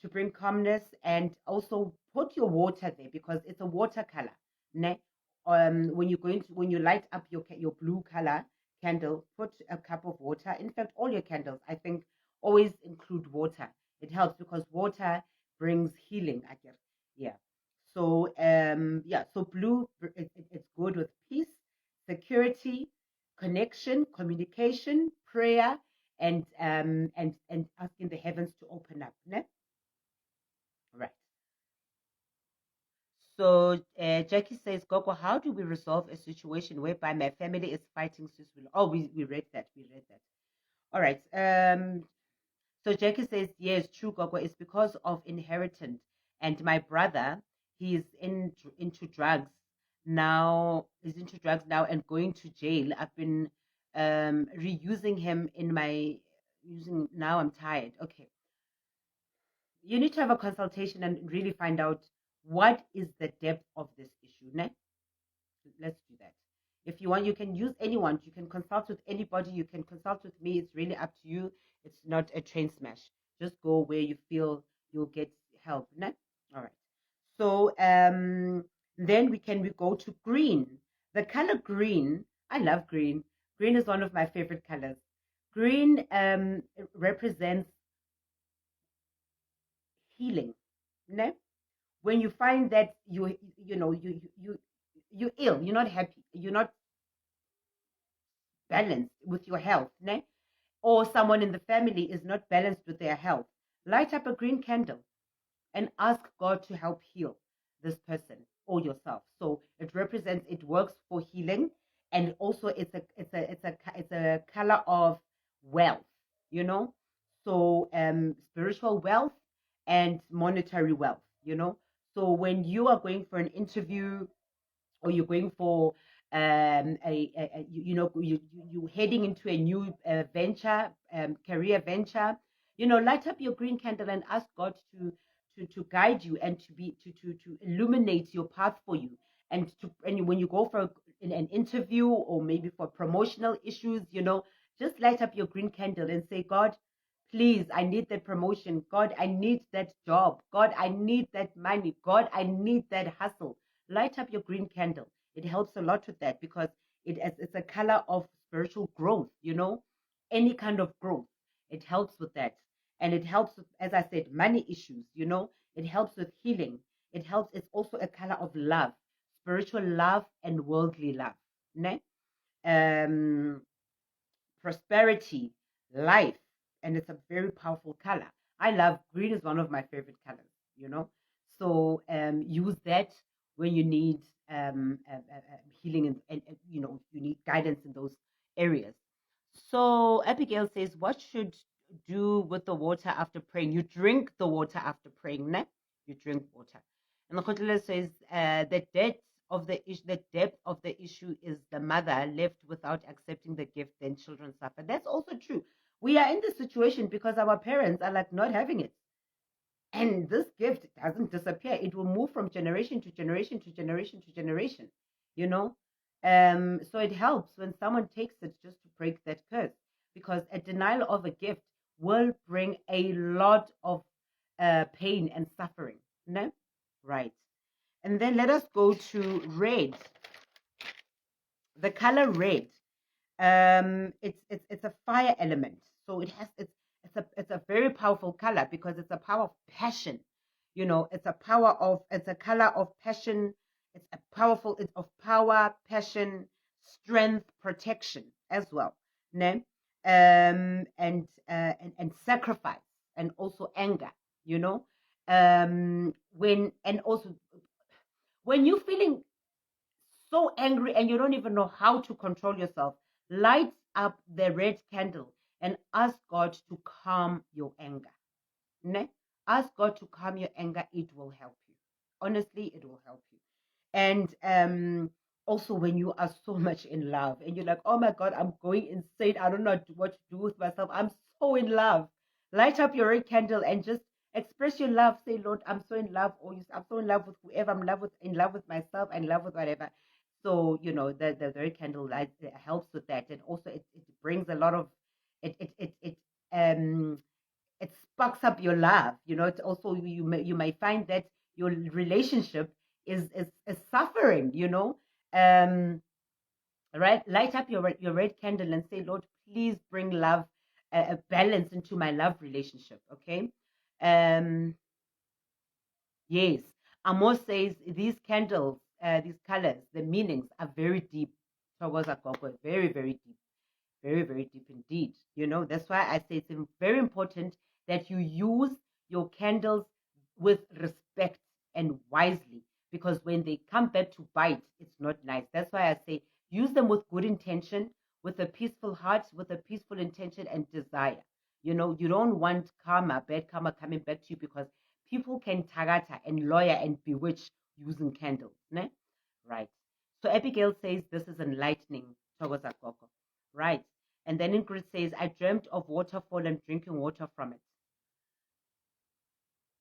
to bring calmness, and also put your water there because it's a watercolor. Ne? When you light up your blue color candle, put a cup of water. In fact, all your candles, I think, always include water. It helps because water brings healing, I guess. Yeah. So yeah, so blue it's good with peace, security, connection, communication, prayer, and asking the heavens to open up. Ne? Right. So Jackie says, Gogo, how do we resolve a situation whereby my family is fighting Sisulu? Oh, we read that. We read that. All right. So Jackie says, yes, true, Gogo. It's because of inheritance. And my brother, he is into drugs now. He's into drugs now and going to jail. I've been reusing him in my using. Now I'm tired. Okay, you need to have a consultation and really find out what is the depth of this issue. Ne? Let's do that. If you want, you can use anyone. You can consult with anybody. You can consult with me. It's really up to you. It's not a train smash. Just go where you feel you'll get help. Ne? All right. So then we go to green. The color green, I love green. Green is one of my favorite colors. Green represents healing. Ne? When you find that you're ill, you're not happy, you're not balanced with your health, ne? Or someone in the family is not balanced with their health, light up a green candle and ask God to help heal this person or yourself. So it works for healing, and also it's a color of wealth, you know. So spiritual wealth and monetary wealth, you know. So when you are going for an interview or you're going for you heading into a new venture, career venture, light up your green candle and ask God to guide you and to illuminate your path for you, and when you go for an interview or maybe for promotional issues, just light up your green candle and say, God, please, I need that promotion. God, I need that job. God, I need that money. God, I need that hustle. Light up your green candle. It helps a lot with that because it's a color of spiritual growth, any kind of growth. It helps with that. And it helps with, as I said, money issues, it helps with healing. It's also a color of love, spiritual love and worldly love. Ne? Prosperity, life, and it's a very powerful color. I love green is one of my favorite colors, you know. So use that when you need healing and you know you need guidance in those areas. So Abigail says, what should do with the water after praying? You drink the water after praying, ne? You drink water. And the Khotela says, the depth of the issue is the mother left without accepting the gift, then children suffer. That's also true. We are in this situation because our parents are like not having it. And this gift doesn't disappear. It will move from generation to generation to generation to generation, you know? So it helps when someone takes it just to break that curse, because a denial of a gift will bring a lot of pain and suffering. No? Right. And then let us go to red. The color red. It's a fire element, so it's a very powerful color because it's a power of passion. You know, it's a color of passion. It's of power, passion, strength, protection as well. Ne? And sacrifice, and also anger. You know, when you're feeling so angry and you don't even know how to control yourself, light up the red candle and ask God to calm your anger. Ne? Ask God to calm your anger. It will help you. Honestly, it will help you. And also when you are so much in love and you're like, oh my God, I'm going insane. I don't know what to do with myself. I'm so in love. Light up your red candle and just express your love. Say, Lord, I'm so in love, or I'm so in love with whoever in love with myself, in love with whatever. So, you know, the red candle light helps with that. And also it brings a lot of um it sparks up your love. You know, it's also you may find that your relationship is suffering, you know. Right, light up your red candle and say, Lord, please bring love, a balance into my love relationship. Okay. Yes, Amos says these candles, these colors, the meanings are very deep. Togoza Gogo, very, very deep. Very, very deep indeed. You know, that's why I say it's very important that you use your candles with respect and wisely, because when they come back to bite, it's not nice. That's why I say use them with good intention, with a peaceful heart, with a peaceful intention and desire. You know, you don't want karma, bad karma coming back to you, because people can tagata and lawyer and bewitch using candles. Ne? Right. So Abigail says this is enlightening. Togoza Gogo. Right. And then Ingrid says, I dreamt of waterfall and drinking water from it.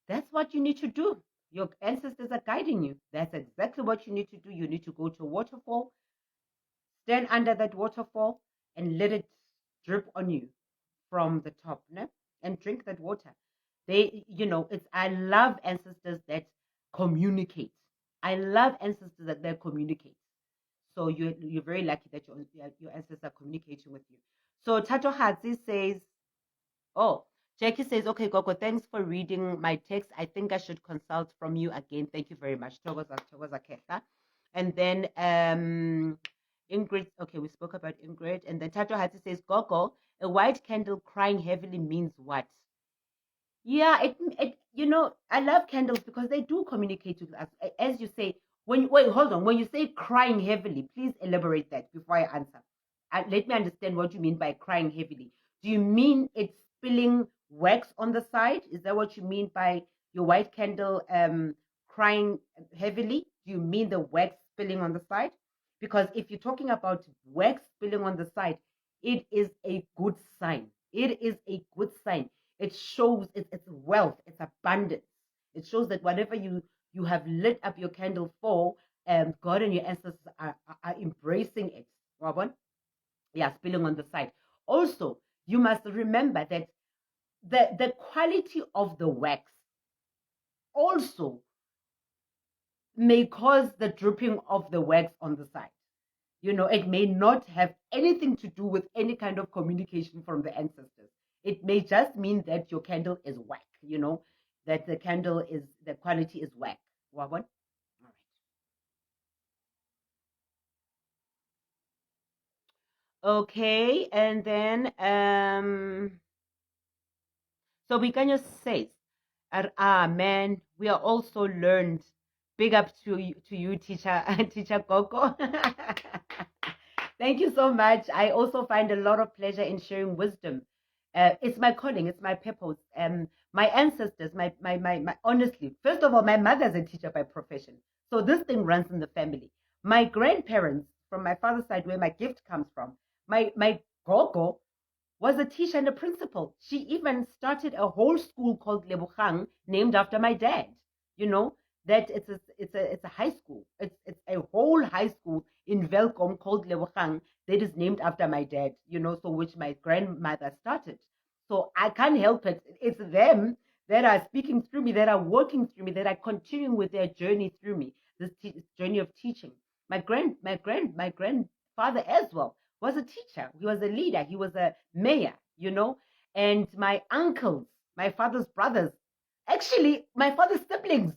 That's what you need to do. Your ancestors are guiding you. That's exactly what you need to do. You need to go to a waterfall, stand under that waterfall, and let it drip on you from the top, ne? And drink that water. I love ancestors that communicate. I love ancestors that communicate. So you're very lucky that your ancestors are communicating with you. So Tato Hatsi says, oh, Jackie says, okay, Gogo, thanks for reading my text. I think I should consult from you again. Thank you very much. Togoza Keta. And then Ingrid, okay, we spoke about Ingrid. And then Tato Hatsi says, Gogo, a white candle crying heavily means what? Yeah, I love candles because they do communicate with us. As you say, hold on. When you say crying heavily, please elaborate that before I answer. Let me understand what you mean by crying heavily. Do you mean it's spilling wax on the side? Is that what you mean by your white candle crying heavily? Do you mean the wax spilling on the side? Because if you're talking about wax spilling on the side, it is a good sign. It is a good sign. It shows it's wealth, it's abundance. It shows that whatever you have lit up your candle for, God and your ancestors are embracing it. Robin? Yeah, spilling on the side. Also, you must remember that the quality of the wax also may cause the dripping of the wax on the side. You know, it may not have anything to do with any kind of communication from the ancestors. It may just mean that your candle is whack, you know, that the quality is whack. Wawan? All right. Okay, and then So Bikanyo says, man, we are also learned. Big up to you, teacher, teacher Gogo. Thank you so much. I also find a lot of pleasure in sharing wisdom. It's my calling, it's my purpose. My ancestors, my honestly, first of all, my mother's a teacher by profession. So this thing runs in the family. My grandparents, from my father's side, where my gift comes from, my Gogo was a teacher and a principal. She even started a whole school called Lebuchang, named after my dad. You know that it's a high school. It's a whole high school in Velkom called Lebuchang that is named after my dad. You know, so which my grandmother started. So I can't help it. It's them that are speaking through me, that are working through me, that are continuing with their journey through me. This journey of teaching. My grandfather as well was a teacher. He was a leader. He was a mayor, you know. And my uncles, my father's brothers, actually, my father's siblings.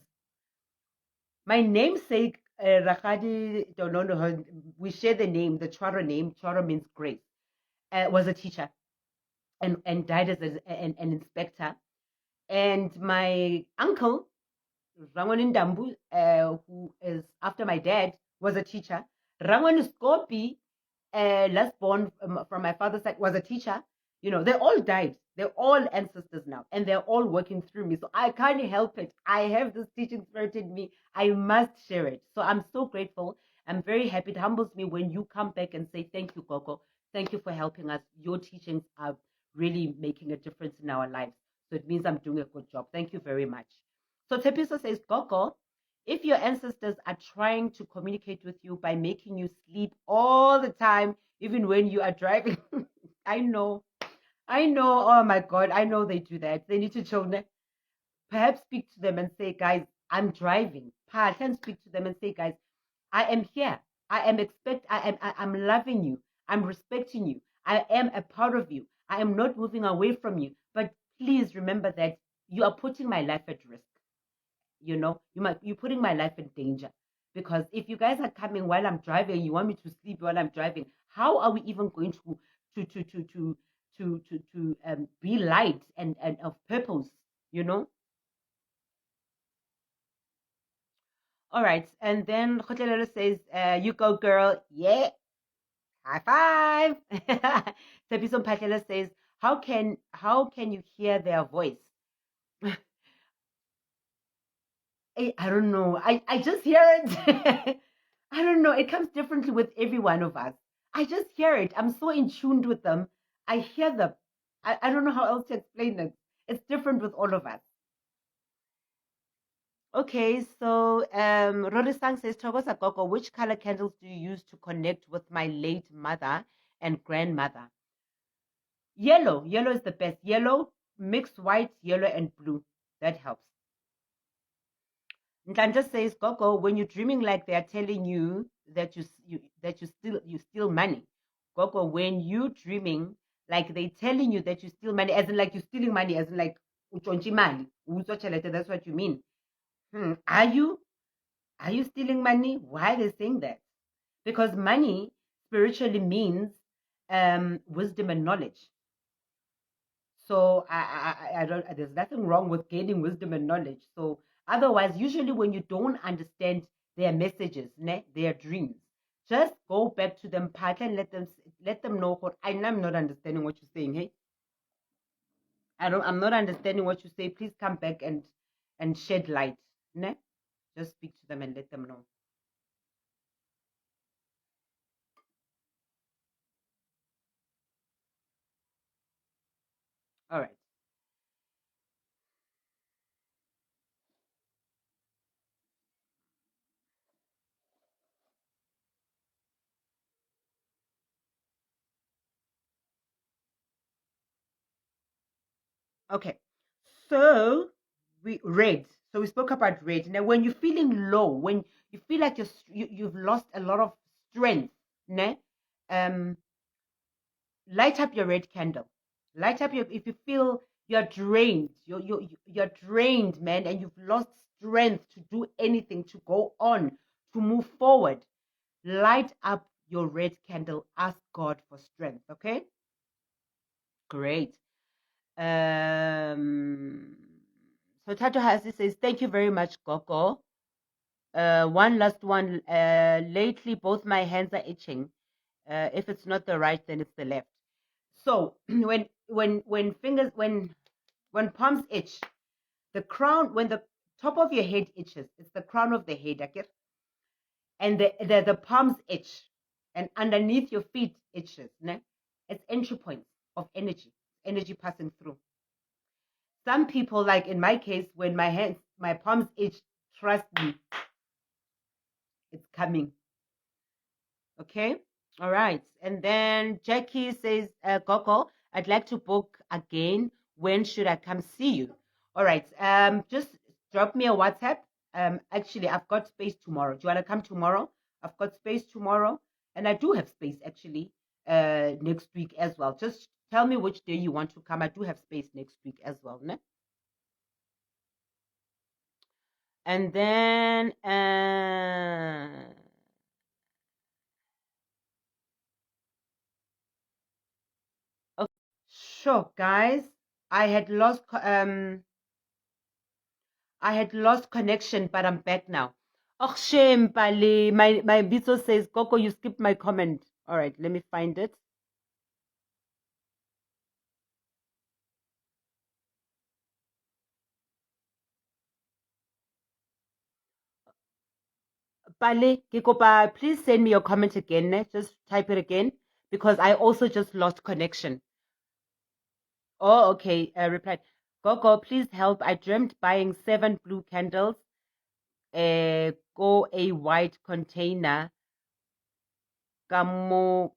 My namesake, Rakadi, don't know her, we share the name, the Chwara name. Chwara means grace. Was a teacher and died as an inspector. And my uncle, Rangwan Ndambu, who is after my dad, was a teacher. Rangwan Skopi, last born from my father's side, was a teacher. You know, they all died. They're all ancestors now, and they're all working through me. So I can't help it. I have this teaching spirit in me. I must share it. So I'm so grateful. I'm very happy. It humbles me when you come back and say, thank you, Gogo. Thank you for helping us. Your teachings are really making a difference in our lives. So it means I'm doing a good job. Thank you very much. So Tepiso says, Gogo, if your ancestors are trying to communicate with you by making you sleep all the time, even when you are driving, I know. Oh my God, I know they do that. They need to chill. Perhaps speak to them and say, guys, I'm driving. Can speak to them and say, guys, I am here. I'm loving you. I'm respecting you. I am a part of you. I am not moving away from you. But please remember that you are putting my life at risk. You know, you're putting my life in danger. Because if you guys are coming while I'm driving, you want me to sleep while I'm driving, how are we even going to be light and of purpose, you know? All right. And then Khotelelo says, you go girl. Yeah. High five. Tepiso Mphatlele says, how can you hear their voice? I don't know. I just hear it. I don't know. It comes differently with every one of us. I just hear it. I'm so in tune with them. I hear them. I don't know how else to explain it. It's different with all of us. Okay, so Rorisang says, Thokoza Gogo, which color candles do you use to connect with my late mother and grandmother? Yellow. Yellow is the best. Yellow, mixed white, yellow, and blue. That helps. Ntlanja says, Gogo, when you're dreaming like they are telling you that you steal money. Gogo, when you dreaming like they telling you that you steal money, as in like you're stealing money, as in like untshontsha imali, that's what you mean. Are you stealing money? Why are they saying that? Because money spiritually means wisdom and knowledge. So I don't. There's nothing wrong with gaining wisdom and knowledge. So otherwise, usually when you don't understand their messages, their dreams, just go back to them, partner, and let them know what I'm not understanding what you're saying. Hey, I'm not understanding what you say. Please come back and shed light. Ne? Just speak to them and let them know. All right. Okay. So we red. So we spoke about red. Now, when you're feeling low, when you feel like you've lost a lot of strength, ne? Light up your red candle. Light up your, if you feel you're drained, you're drained, man, and you've lost strength to do anything, to go on, to move forward. Light up your red candle. Ask God for strength. Okay. Great. So Tato Hasi says, thank you very much, Gogo. One last one. Lately, both my hands are itching. If it's not the right, then it's the left. So when palms itch, the crown, when the top of your head itches, it's the crown of the head, okay? And the palms itch, and underneath your feet itches. Ne? It's entry points of energy passing through. Some people, like in my case, when my palms itch, trust me, it's coming. Okay? All right. And then Jackie says, Gogo, I'd like to book again. When should I come see you? All right. Just drop me a WhatsApp. Actually, I've got space tomorrow. Do you want to come tomorrow? I've got space tomorrow. And I do have space actually next week as well. Just tell me which day you want to come. I do have space next week as well. Ne? And then okay. Sure, guys. I had lost connection, but I'm back now. Oh, shame, Pali. My Bizo says, Gogo, you skipped my comment. All right, let me find it. Pali, Kikopa, please send me your comment again. Ne? Just type it again because I also just lost connection. Oh, okay. Replied, Gogo, please help. I dreamt buying 7 blue candles. Go a white container. Kamo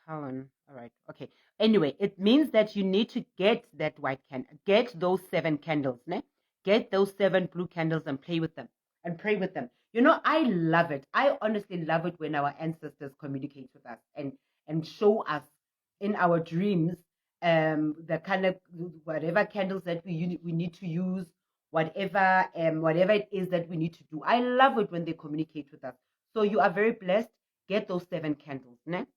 Kawan. All right. Okay. Anyway, it means that you need to get that white candle, get those 7 candles, ne? Get those 7 blue candles and play with them and pray with them. You know, I love it. I honestly love it when our ancestors communicate with us and show us in our dreams the kind of whatever candles that we need to use, whatever it is that we need to do. I love it when they communicate with us. So you are very blessed. Get those 7 candles, ne?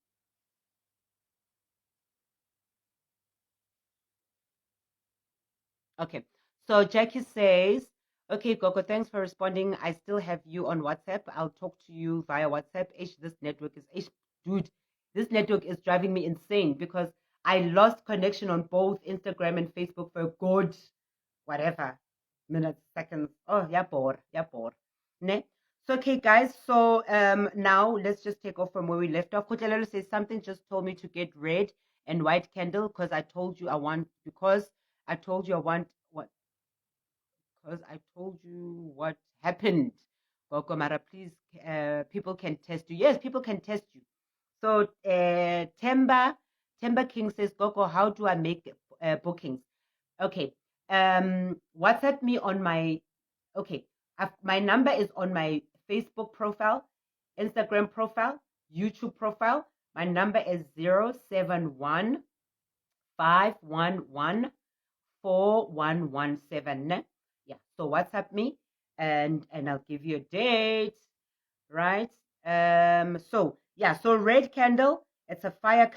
Okay. So Jackie says, okay, Gogo, thanks for responding. I still have you on WhatsApp. I'll talk to you via WhatsApp. This network is, dude, this network is driving me insane because I lost connection on both Instagram and Facebook for a good, whatever, minutes, seconds. Oh, yeah, bore. Ne? So, okay, guys. So now let's just take off from where we left off. Kotelelo says something just told me to get red and white candle because I told you I want what happened. Gogo Mara, please, people can test you. Yes, people can test you. So Temba King says, Gogo, how do I make bookings? Okay. WhatsApp me on my my number is on my Facebook profile, Instagram profile, YouTube profile. My number is 071 511 4117. Yeah, so WhatsApp me and I'll give you a date, right? So red candle, it's a fire